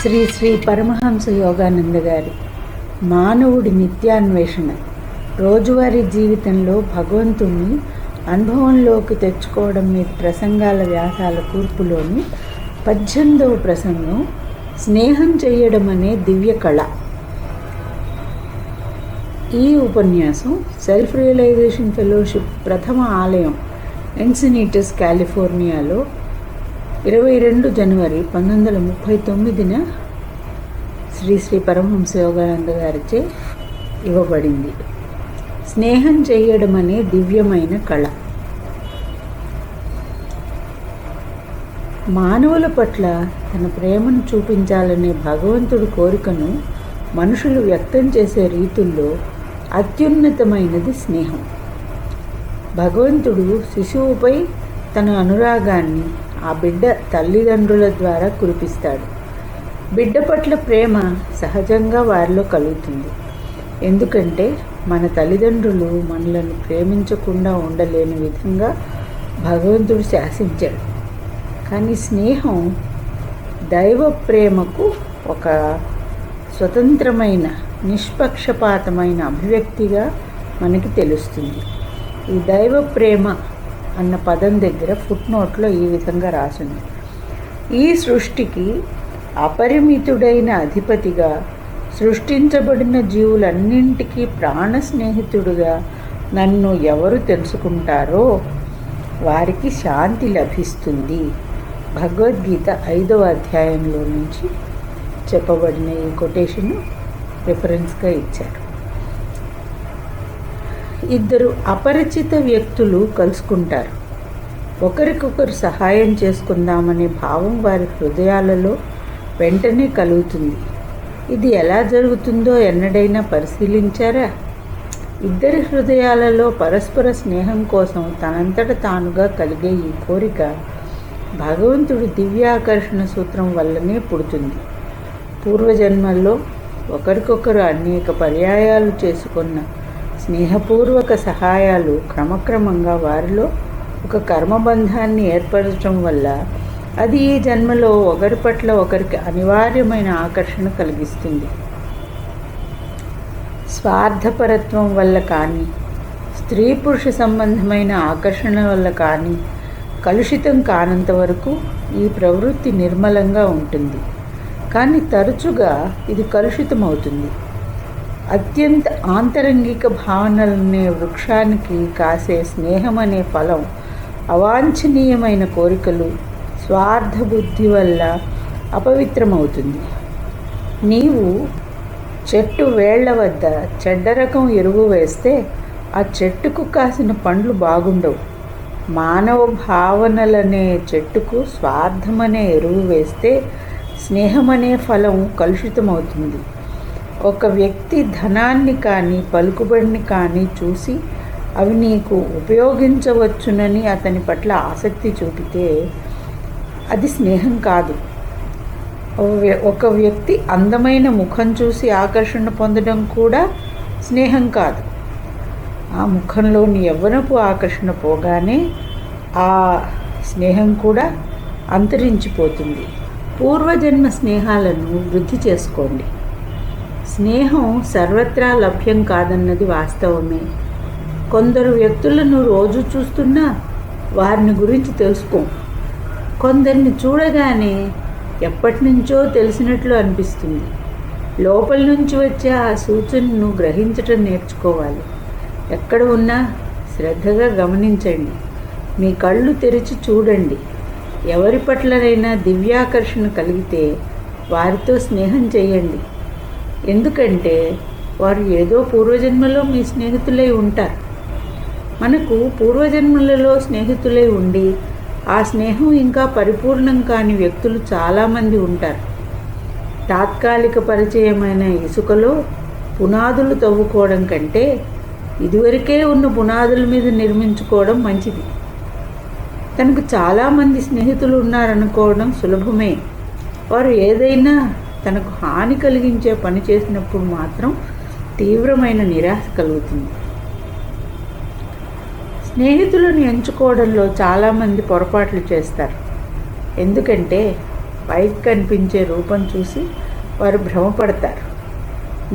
శ్రీ శ్రీ పరమహంస యోగానంద గారి మానవుడి నిత్యాన్వేషణ రోజువారీ జీవితంలో భగవంతుణ్ణి అనుభవంలోకి తెచ్చుకోవడం మీద ప్రసంగాల వ్యాసాల కూర్పులోని 18వ ప్రసంగం స్నేహం చేయడం అనే దివ్య కళ. ఈ ఉపన్యాసం సెల్ఫ్ రియలైజేషన్ ఫెలోషిప్ ప్రథమ ఆలయం ఎన్సినిటస్, కాలిఫోర్నియాలో 22 జనవరి 1939 శ్రీ శ్రీ పరమహంస యోగానంద గారిచే ఇవ్వబడింది. స్నేహం చేయడం అనే దివ్యమైన కళ. మానవుల పట్ల తన ప్రేమను చూపించాలనే భగవంతుడి కోరికను మనుషులు వ్యక్తం చేసే రీతుల్లో అత్యున్నతమైనది స్నేహం. భగవంతుడు శిశువుపై తన అనురాగాన్ని ఆ బిడ్డ తల్లిదండ్రుల ద్వారా కురిపిస్తాడు. బిడ్డ పట్ల ప్రేమ సహజంగా వారిలో కలుగుతుంది. ఎందుకంటే మన తల్లిదండ్రులు మనలను ప్రేమించకుండా ఉండలేని విధంగా భగవంతుడు శాసించాడు. కానీ స్నేహం దైవ ప్రేమకు ఒక స్వతంత్రమైన నిష్పక్షపాతమైన అభివ్యక్తిగా మనకి తెలుస్తుంది. ఈ దైవ ప్రేమ అన్న పదం దగ్గర ఫుట్నోట్లో ఈ విధంగా రాసింది: ఈ సృష్టికి అపరిమితుడైన అధిపతిగా, సృష్టించబడిన జీవులన్నింటికీ ప్రాణ స్నేహితుడుగా నన్ను ఎవరు తెలుసుకుంటారో వారికి శాంతి లభిస్తుంది. భగవద్గీత 5వ అధ్యాయంలో నుంచి చెప్పబడిన ఈ కొటేషను రిఫరెన్స్గా ఇచ్చారు. ఇద్దరు అపరిచిత వ్యక్తులు కలుసుకుంటారు. ఒకరికొకరు సహాయం చేసుకుందామనే భావం వారి హృదయాలలో వెంటనే కలుగుతుంది. ఇది ఎలా జరుగుతుందో ఎన్నడైనా పరిశీలించారా? ఇద్దరి హృదయాలలో పరస్పర స్నేహం కోసం తనంతట తానుగా కలిగే ఈ కోరిక భగవంతుడి దివ్యాకర్షణ సూత్రం వల్లనే పుడుతుంది. పూర్వజన్మల్లో ఒకరికొకరు అనేక పర్యాయాలు చేసుకున్న స్నేహపూర్వక సహాయాలు క్రమక్రమంగా వారిలో ఒక కర్మబంధాన్ని ఏర్పరచడం వల్ల అది ఈ జన్మలో ఒకరి పట్ల ఒకరికి అనివార్యమైన ఆకర్షణ కలిగిస్తుంది. స్వార్థపరత్వం వల్ల కానీ, స్త్రీ పురుష సంబంధమైన ఆకర్షణ వల్ల కానీ కలుషితం కానంత వరకు ఈ ప్రవృత్తి నిర్మలంగా ఉంటుంది. కానీ తరచుగా ఇది కలుషితమవుతుంది. అత్యంత ఆంతరంగిక భావనలనే వృక్షానికి కాసే స్నేహం అనే ఫలం అవాంఛనీయమైన కోరికలు, స్వార్థ బుద్ధి వల్ల అపవిత్రమవుతుంది. నీవు చెట్టు వేళ్ల వద్ద చెడ్డ రకం ఎరువు వేస్తే ఆ చెట్టుకు కాసిన పండ్లు బాగుండవు. మానవ భావనలనే చెట్టుకు స్వార్థమనే ఎరువు వేస్తే స్నేహమనే ఫలం కలుషితమవుతుంది. ఒక వ్యక్తి ధనాన్ని కానీ పలుకుబడిని కానీ చూసి అవి నీకు ఉపయోగించవచ్చునని అతని పట్ల ఆసక్తి చూపితే అది స్నేహం కాదు. ఒక వ్యక్తి అందమైన ముఖం చూసి ఆకర్షణ పొందడం కూడా స్నేహం కాదు. ఆ ముఖంలోని యవ్వనపు ఆకర్షణ పోగానే ఆ స్నేహం కూడా అంతరించిపోతుంది. పూర్వజన్మ స్నేహాలను వృద్ధి చేసుకోండి. స్నేహం సర్వత్రా లభ్యం కాదన్నది వాస్తవమే. కొందరు వ్యక్తులను రోజు చూస్తున్నా వారిని గురించి తెలుసుకో. కొందరిని చూడగానే ఎప్పటి నుంచో తెలిసినట్లు అనిపిస్తుంది. లోపల నుంచి వచ్చే ఆ సూచనను గ్రహించటం నేర్చుకోవాలి. ఎక్కడ ఉన్నా శ్రద్ధగా గమనించండి. మీ కళ్ళు తెరిచి చూడండి. ఎవరి పట్లనైనా దివ్యాకర్షణ కలిగితే వారితో స్నేహం చేయండి. ఎందుకంటే వారు ఏదో పూర్వజన్మలో మీ స్నేహితులై ఉంటారు. మనకు పూర్వజన్మలలో స్నేహితులై ఉండి ఆ స్నేహం ఇంకా పరిపూర్ణం కాని వ్యక్తులు చాలామంది ఉంటారు. తాత్కాలిక పరిచయమైన ఇసుకలో పునాదులు తవ్వుకోవడం కంటే ఇదివరకే ఉన్న పునాదుల మీద నిర్మించుకోవడం మంచిది. తనకు చాలామంది స్నేహితులు ఉన్నారనుకోవడం సులభమే. వారు ఏదైనా తనకు హాని కలిగించే పని చేసినప్పుడు మాత్రం తీవ్రమైన నిరాశ కలుగుతుంది. స్నేహితులను ఎంచుకోవడంలో చాలామంది పొరపాట్లు చేస్తారు. ఎందుకంటే పైకి కనిపించే రూపం చూసి వారు భ్రమపడతారు.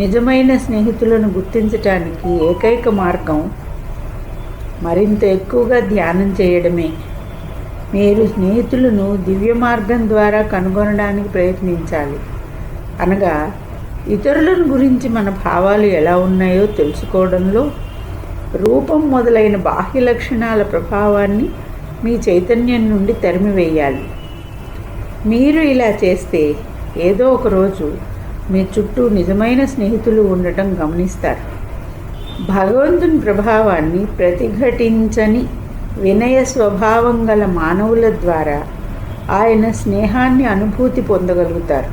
నిజమైన స్నేహితులను గుర్తించటానికి ఏకైక మార్గం మరింత ఎక్కువగా ధ్యానం చేయడమే. మీరు స్నేహితులను దివ్య మార్గం ద్వారా కనుగొనడానికి ప్రయత్నించాలి. అనగా ఇతరులను గురించి మన భావాలు ఎలా ఉన్నాయో తెలుసుకోవడంలో రూపం మొదలైన బాహ్య లక్షణాల ప్రభావాన్ని మీ చైతన్యం నుండి తరిమివేయాలి. మీరు ఇలా చేస్తే ఏదో ఒకరోజు మీ చుట్టూ నిజమైన స్నేహితులు ఉండటం గమనిస్తారు. భగవంతుని ప్రభావాన్ని ప్రతిఘటించని వినయ స్వభావం గల మానవుల ద్వారా ఆయన స్నేహాన్ని అనుభూతి పొందగలుగుతారు.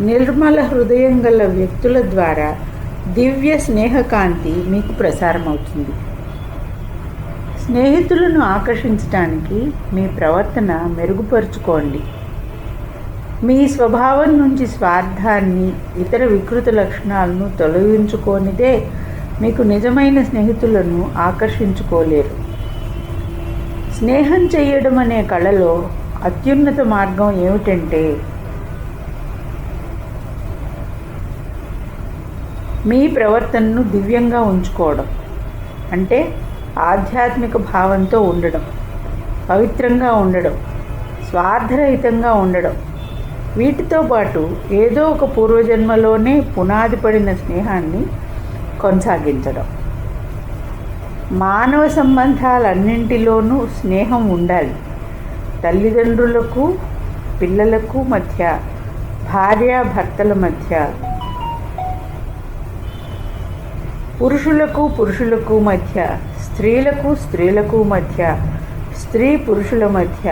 నిర్మల హృదయం గల వ్యక్తుల ద్వారా దివ్య స్నేహకాంతి మీకు ప్రసారమవుతుంది. స్నేహితులను ఆకర్షించడానికి మీ ప్రవర్తన మెరుగుపరుచుకోండి. మీ స్వభావం నుంచి స్వార్థాన్ని, ఇతర వికృత లక్షణాలను తొలగించుకోనిదే మీకు నిజమైన స్నేహితులను ఆకర్షించుకోలేరు. స్నేహం చేయడం అనే కళలో అత్యున్నత మార్గం ఏమిటంటే మీ ప్రవర్తనను దివ్యంగా ఉంచుకోవడం. అంటే ఆధ్యాత్మిక భావంతో ఉండడం, పవిత్రంగా ఉండడం, స్వార్థరహితంగా ఉండడం. వీటితో పాటు ఏదో ఒక పూర్వజన్మలోనే పునాది పడిన స్నేహాన్ని కొనసాగించడం. మానవ సంబంధాలన్నింటిలోనూ స్నేహం ఉండాలి. తల్లిదండ్రులకు పిల్లలకు మధ్య, భార్యాభర్తల మధ్య, పురుషులకు పురుషులకు మధ్య, స్త్రీలకు స్త్రీలకు మధ్య, స్త్రీ పురుషుల మధ్య,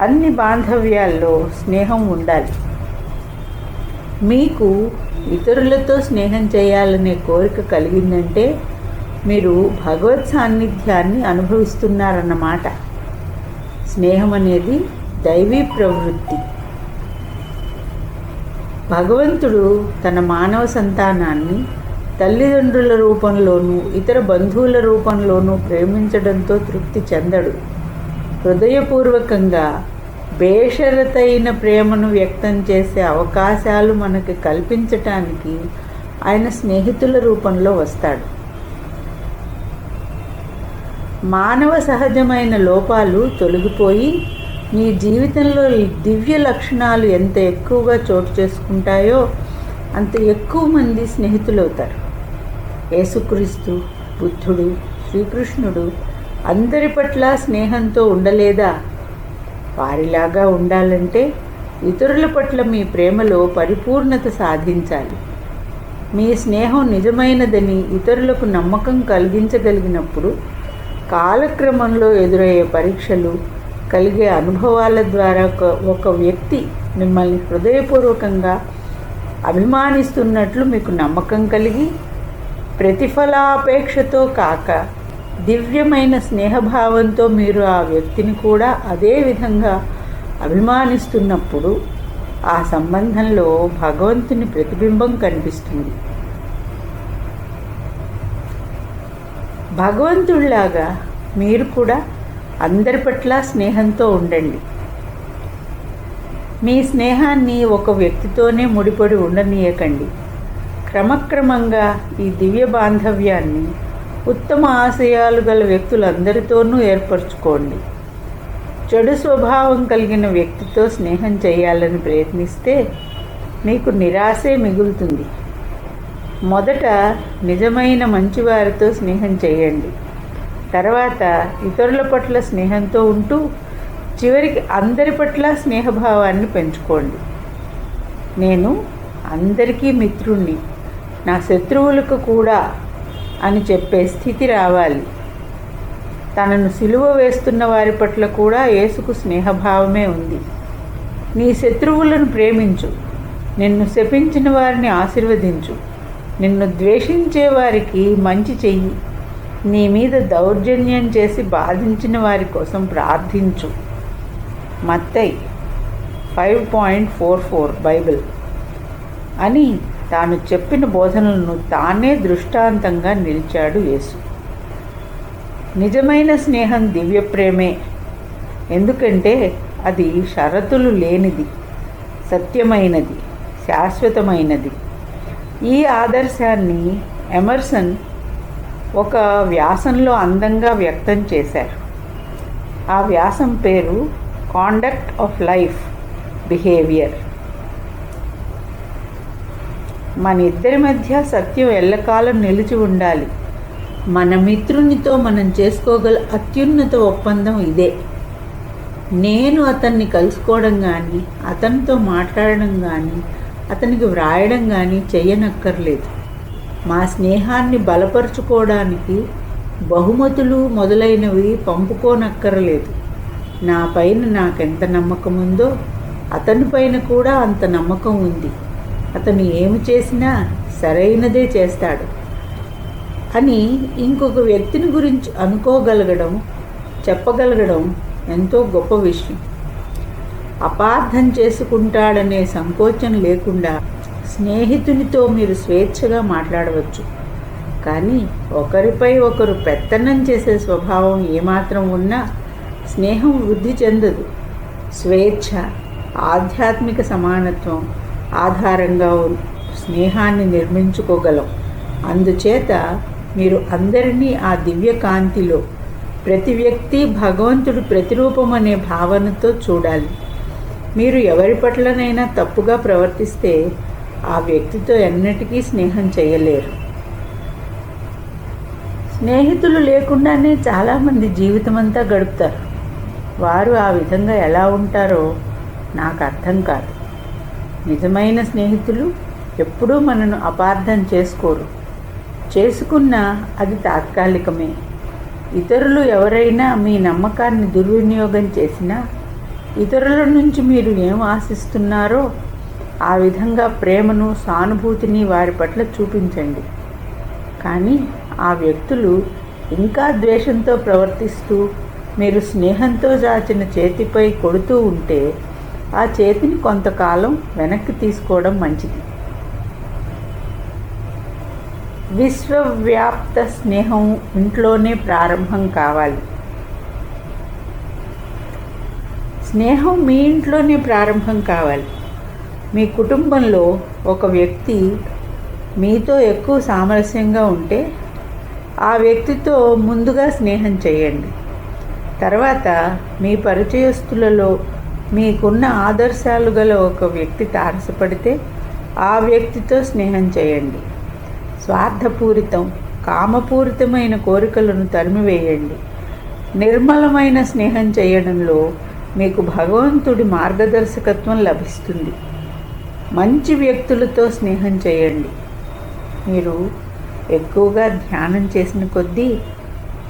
అన్ని బాంధవ్యాల్లో స్నేహం ఉండాలి. మీకు ఇతరులతో స్నేహం చేయాలనే కోరిక కలిగిందంటే మీరు భగవత్ సాన్నిధ్యాన్ని అనుభవిస్తున్నారన్నమాట. స్నేహం అనేది దైవీ ప్రవృత్తి. భగవంతుడు తన మానవ సంతానాన్ని తల్లిదండ్రుల రూపంలోనూ ఇతర బంధువుల రూపంలోనూ ప్రేమించడంతో తృప్తి చెందడు. హృదయపూర్వకంగా బేషరతైన ప్రేమను వ్యక్తం చేసే అవకాశాలు మనకి కల్పించటానికి ఆయన స్నేహితుల రూపంలో వస్తాడు. మానవ సహజమైన లోపాలు తొలగిపోయి మీ జీవితంలో దివ్య లక్షణాలు ఎంత ఎక్కువగా చోటు చేసుకుంటాయో అంత ఎక్కువ మంది స్నేహితులవుతారు. యేసుక్రీస్తు, బుద్ధుడు, శ్రీకృష్ణుడు అందరి పట్ల స్నేహంతో ఉండలేదా? వారిలాగా ఉండాలంటే ఇతరుల పట్ల మీ ప్రేమలో పరిపూర్ణత సాధించాలి. మీ స్నేహం నిజమైనదని ఇతరులకు నమ్మకం కలిగించగలిగినప్పుడు కాలక్రమంలో ఎదురయ్యే పరీక్షలు, కలిగే అనుభవాల ద్వారా ఒక వ్యక్తి మిమ్మల్ని హృదయపూర్వకంగా అభిమానిస్తున్నట్లు మీకు నమ్మకం కలిగి, ప్రతిఫలాపేక్షతో కాక దివ్యమైన స్నేహభావంతో మీరు ఆ వ్యక్తిని కూడా అదే విధంగా అభిమానిస్తున్నప్పుడు ఆ సంబంధంలో భగవంతుని ప్రతిబింబం కనిపిస్తుంది. భగవంతుడిలాగా మీరు కూడా అందరి పట్ల స్నేహంతో ఉండండి. మీ స్నేహాన్ని ఒక వ్యక్తితోనే ముడిపడి ఉండనీయకండి. క్రమక్రమంగా ఈ దివ్య బాంధవ్యాన్ని ఉత్తమ ఆశయాలు గల వ్యక్తులందరితోనూ ఏర్పరచుకోండి. చెడు స్వభావం కలిగిన వ్యక్తితో స్నేహం చేయాలని ప్రయత్నిస్తే మీకు నిరాశే మిగులుతుంది. మొదట నిజమైన మంచివారితో స్నేహం చేయండి. తర్వాత ఇతరుల పట్ల స్నేహంతో ఉంటూ చివరికి అందరి పట్ల స్నేహభావాన్ని పెంచుకోండి. నేను అందరికీ మిత్రుణ్ణి, నా శత్రువులకు కూడా అని చెప్పే స్థితి రావాలి. తనను సిలువ వేస్తున్న వారి పట్ల కూడా యేసుకు స్నేహభావమే ఉంది. నీ శత్రువులను ప్రేమించు, నిన్ను శపించిన వారిని ఆశీర్వదించు, నిన్ను ద్వేషించే వారికి మంచి చెయ్యి, నీ మీద దౌర్జన్యం చేసి బాధించిన వారి కోసం ప్రార్థించు. మత్తయి 5:44 బైబిల్ అని తాను చెప్పిన బోధనలను తానే దృష్టాంతంగా నిలిచాడు యేసు. నిజమైన స్నేహం దివ్య ప్రేమే. ఎందుకంటే అది షరతులు లేనిది, సత్యమైనది, శాశ్వతమైనది. ఈ ఆదర్శాన్ని ఎమర్సన్ ఒక వ్యాసంలో అందంగా వ్యక్తం చేశారు. ఆ వ్యాసం పేరు కాండక్ట్ ఆఫ్ లైఫ్ బిహేవియర్. మన ఇద్దరి మధ్య సత్యం ఎల్లకాలం నిలిచి ఉండాలి. మన మిత్రునితో మనం చేసుకోగల అత్యున్నత ఒప్పందం ఇదే. నేను అతన్ని కలుసుకోవడం కానీ, అతనితో మాట్లాడడం కానీ, అతనికి వ్రాయడం కానీ చెయ్యనక్కర్లేదు. మా స్నేహాన్ని బలపరుచుకోవడానికి బహుమతులు మొదలైనవి పంపుకోనక్కర్లేదు. నా పైన నాకెంత నమ్మకం ఉందో అతని పైన కూడా అంత నమ్మకం ఉంది. అతను ఏమి చేసినా సరైనదే చేస్తాడు అని ఇంకొక వ్యక్తిని గురించి అనుకోగలగడం, చెప్పగలగడం ఎంతో గొప్ప విషయం. అపార్థం చేసుకుంటాడనే సంకోచం లేకుండా స్నేహితునితో మీరు స్వేచ్ఛగా మాట్లాడవచ్చు. కానీ ఒకరిపై ఒకరు పెత్తనం చేసే స్వభావం ఏమాత్రం ఉన్నా స్నేహం వృద్ధి చెందదు. స్వేచ్ఛ, ఆధ్యాత్మిక సమానత్వం ఆధారంగా స్నేహాన్ని నిర్మించుకోగలం. అందుచేత మీరు అందరినీ ఆ దివ్య కాంతిలో, ప్రతి వ్యక్తి భగవంతుడు ప్రతిరూపం అనే భావనతో చూడాలి. మీరు ఎవరి పట్లనైనా తప్పుగా ప్రవర్తిస్తే ఆ వ్యక్తితో ఎన్నటికీ స్నేహం చేయలేరు. స్నేహితులు లేకుండానే చాలామంది జీవితమంతా గడుపుతారు. వారు ఆ విధంగా ఎలా ఉంటారో నాకు అర్థం కాదు. నిజమైన స్నేహితులు ఎప్పుడూ మనను అపార్థం చేసుకోరు. చేసుకున్నా అది తాత్కాలికమే. ఇతరులు ఎవరైనా మీ నమ్మకాన్ని దుర్వినియోగం చేసినా ఇతరుల నుంచి మీరు ఏం ఆశిస్తున్నారో ఆ విధంగా ప్రేమను, సానుభూతిని వారి పట్ల చూపించండి. కానీ ఆ వ్యక్తులు ఇంకా ద్వేషంతో ప్రవర్తిస్తూ మీరు స్నేహంతో చాచిన చేతిపై కొడుతూ ఉంటే ఆ చేతిని కొంతకాలం వెనక్కి తీసుకోవడం మంచిది. విశ్వవ్యాప్త స్నేహం ఇంట్లోనే ప్రారంభం కావాలి. స్నేహం మీ ఇంట్లోనే ప్రారంభం కావాలి. మీ కుటుంబంలో ఒక వ్యక్తి మీతో ఎక్కువ సామరస్యంగా ఉంటే ఆ వ్యక్తితో ముందుగా స్నేహం చేయండి. తర్వాత మీ పరిచయస్తులలో మీకున్న ఆదర్శాలు గల ఒక వ్యక్తి తారసపడితే ఆ వ్యక్తితో స్నేహం చేయండి. స్వార్థపూరితం, కామపూరితమైన కోరికలను తరిమివేయండి. నిర్మలమైన స్నేహం చేయడంలో మీకు భగవంతుడి మార్గదర్శకత్వం లభిస్తుంది. మంచి వ్యక్తులతో స్నేహం చేయండి. మీరు ఎక్కువగా ధ్యానం చేసిన కొద్దీ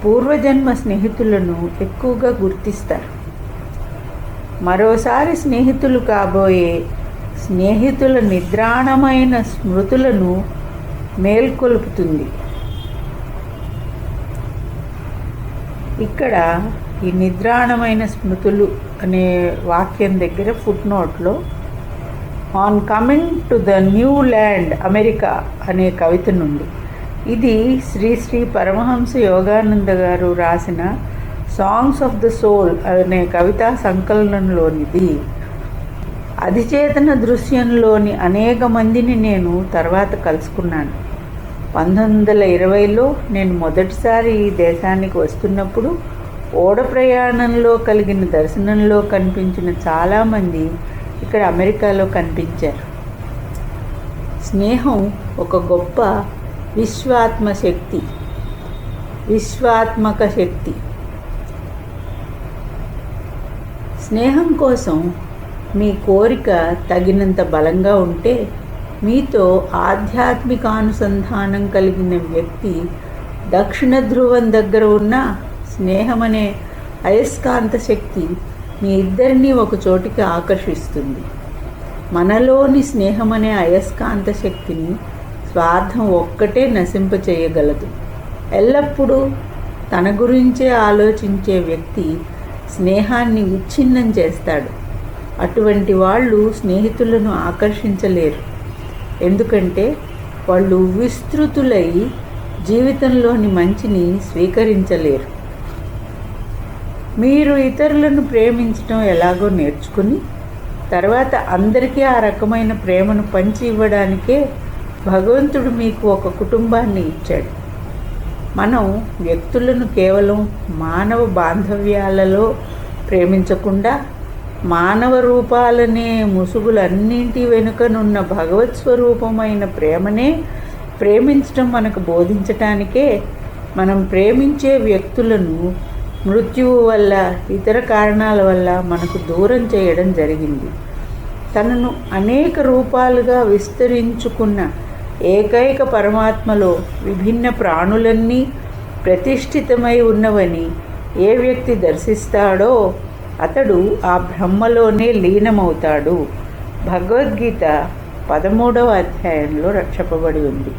పూర్వజన్మ స్నేహితులను ఎక్కువగా గుర్తిస్తారు. మరోసారి స్నేహితులు కాబోయే స్నేహితుల నిద్రాణమైన స్మృతులను మేల్కొల్పుతుంది. ఇక్కడ ఈ నిద్రాణమైన స్మృతులు అనే వాక్యం దగ్గర ఫుట్ నోట్లో on coming to the new land America అనే కవిత నుండి, ఇది శ్రీ శ్రీ పరమహంస యోగానంద గారు రాసిన సాంగ్స్ ఆఫ్ ద సోల్ అనే కవితా సంకలనంలోనిది. అధిచేతన దృశ్యంలోని అనేక మందిని నేను తర్వాత కలుసుకున్నాను. 1920లో నేను మొదటిసారి ఈ దేశానికి వస్తున్నప్పుడు ఓడ ప్రయాణంలో కలిగిన దర్శనంలో కనిపించిన చాలామంది ఇక్కడ అమెరికాలో కనిపించారు. స్నేహం ఒక గొప్ప విశ్వాత్మక శక్తి. స్నేహం కోసం మీ కోరిక తగినంత బలంగా ఉంటే మీతో ఆధ్యాత్మికానుసంధానం కలిగిన వ్యక్తి దక్షిణ ధ్రువం దగ్గర ఉన్న స్నేహమనే అయస్కాంత శక్తి మీ ఇద్దరినీ ఒక చోటికి ఆకర్షిస్తుంది. మనలోని స్నేహమనే అయస్కాంత శక్తిని స్వార్థం ఒక్కటే నశింపచేయగలదు. ఎల్లప్పుడూ తన గురించే ఆలోచించే వ్యక్తి స్నేహాన్ని విచ్ఛిన్నం చేస్తాడు. అటువంటి వాళ్ళు స్నేహితులను ఆకర్షించలేరు. ఎందుకంటే వాళ్ళు విస్తృతులై జీవితంలోని మంచిని స్వీకరించలేరు. మీరు ఇతరులను ప్రేమించడం ఎలాగో నేర్చుకుని తర్వాత అందరికీ ఆ రకమైన ప్రేమను పంచి ఇవ్వడానికే భగవంతుడు మీకు ఒక కుటుంబాన్ని ఇచ్చాడు. మనం వ్యక్తులను కేవలం మానవ బాంధవ్యాలలో ప్రేమించకుండా మానవ రూపాలనే ముసుగులన్నింటి వెనుకనున్న భగవత్ స్వరూపమైన ప్రేమనే ప్రేమించడం మనకు బోధించటానికే మనం ప్రేమించే వ్యక్తులను మృత్యువు వల్ల ఇతర కారణాల వల్ల మనకు దూరం చేయడం జరిగింది. తనను అనేక రూపాలుగా విస్తరించుకున్న ఏకైక పరమాత్మలో విభిన్న ప్రాణులన్నీ ప్రతిష్ఠితమై ఉన్నవని ఏ వ్యక్తి దర్శిస్తాడో అతడు ఆ బ్రహ్మలోనే లీనమవుతాడు. భగవద్గీత 13వ అధ్యాయంలో చెప్పబడి ఉంది.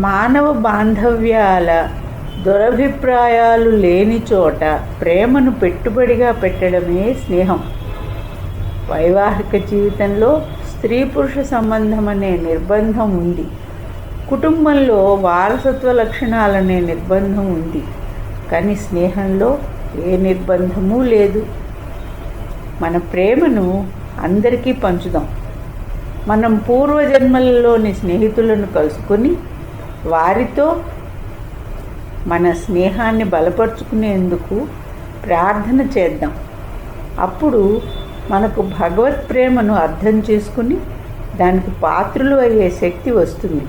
మానవ బాంధవ్యాల దురభిప్రాయాలు లేని చోట ప్రేమను పెట్టుబడిగా పెట్టడమే స్నేహం. వైవాహిక జీవితంలో స్త్రీ పురుష సంబంధం అనే నిర్బంధం ఉంది. కుటుంబంలో వారసత్వ లక్షణాలనే నిర్బంధం ఉంది. కానీ స్నేహంలో ఏ నిర్బంధమూ లేదు. మన ప్రేమను అందరికీ పంచుదాం. మనం పూర్వజన్మలలోని స్నేహితులను కలుసుకొని వారితో మన స్నేహాన్ని బలపరుచుకునేందుకు ప్రార్థన చేద్దాం. అప్పుడు మనకు భగవత్ ప్రేమను అర్థం చేసుకుని దానికి పాత్రులు అయ్యే శక్తి వస్తుంది.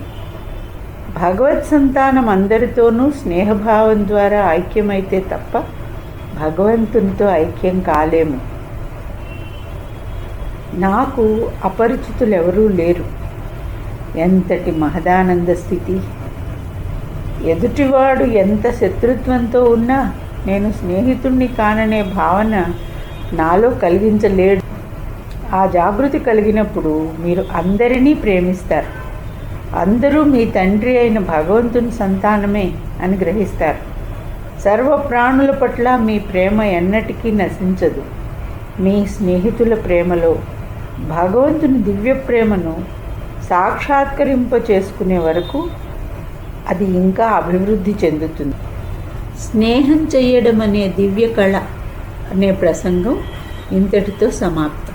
భగవత్ సంతానం అందరితోనూ స్నేహభావం ద్వారా ఐక్యమైతే తప్ప భగవంతునితో ఐక్యం కాలేము. నాకు అపరిచితులెవరూ లేరు. ఎంతటి మహదానంద స్థితి! ఎదుటివాడు ఎంత శత్రుత్వంతో ఉన్నా నేను స్నేహితుణ్ణి కాననే భావన నాలో కలిగించలేడు. ఆ జాగృతి కలిగినప్పుడు మీరు అందరినీ ప్రేమిస్తారు. అందరూ మీ తండ్రి అయిన భగవంతుని సంతానమే అని గ్రహిస్తారు. సర్వ ప్రాణుల పట్ల మీ ప్రేమ ఎన్నటికీ నశించదు. మీ స్నేహితుల ప్రేమలో భగవంతుని దివ్య ప్రేమను సాక్షాత్కరింప చేసుకునే వరకు అది ఇంకా అభివృద్ధి చెందుతుంది. స్నేహం చేయడం అనే దివ్య కళ అనే ప్రసంగం ఇంతటితో సమాప్తం.